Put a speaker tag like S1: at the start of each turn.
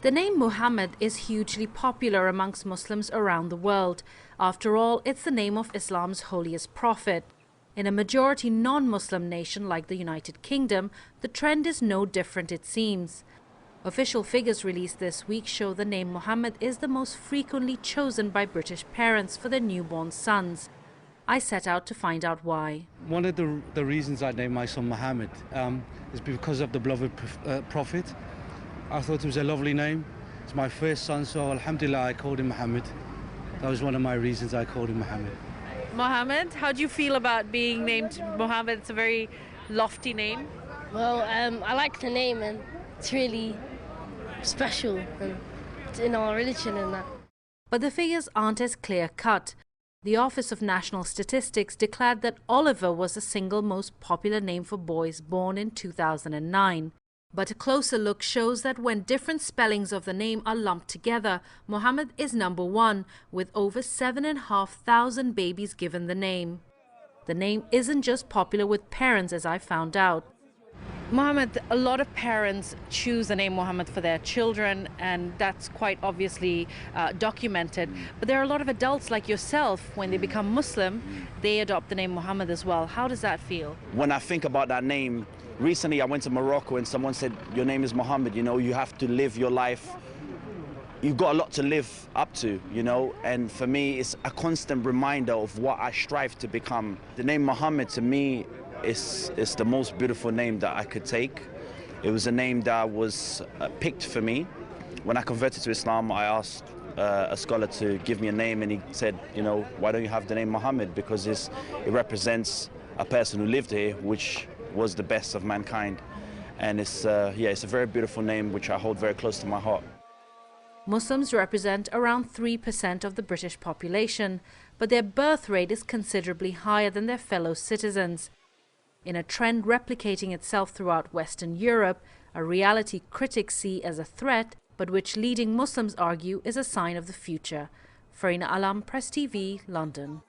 S1: The name Muhammad is hugely popular amongst Muslims around the world. After all, it's the name of Islam's holiest prophet. In a majority non-Muslim nation like the United Kingdom, the trend is no different, it seems. Official figures released this week show the name Mohammed is the most frequently chosen by British parents for their newborn sons. I set out to find out why.
S2: One of the reasons I named my son Mohammed is because of the beloved Prophet. I thought it was a lovely name. It's my first son, so alhamdulillah I called him Mohammed. That was one of my reasons I called him Mohammed.
S1: Mohammed, how do you feel about being named Mohammed? It's a very lofty name.
S3: Well, I like the name and it's really special in our religion and that.
S1: But the figures aren't as clear-cut. The Office of National Statistics declared that Oliver was the single most popular name for boys born in 2009. But a closer look shows that when different spellings of the name are lumped together, Mohammed is number one, with over 7,500 babies given the name. The name isn't just popular with parents, as I found out. Mohammed, a lot of parents choose the name Mohammed for their children, and that's quite obviously documented. But there are a lot of adults like yourself, when they become Muslim, they adopt the name Mohammed as well. How does that feel?
S4: When I think about that name, recently I went to Morocco and someone said, your name is Mohammed, you know, you have to live your life. You've got a lot to live up to, you know, and for me it's a constant reminder of what I strive to become. The name Mohammed to me is the most beautiful name that I could take. It was a name that was picked for me. When I converted to Islam, I asked a scholar to give me a name, and he said, you know, why don't you have the name Mohammed? Because it represents a person who lived here, which was the best of mankind. And it's a very beautiful name, which I hold very close to my heart.
S1: Muslims represent around 3% of the British population, but their birth rate is considerably higher than their fellow citizens. In a trend replicating itself throughout Western Europe, a reality critics see as a threat, but which leading Muslims argue is a sign of the future. Farina Alam, Press TV, London.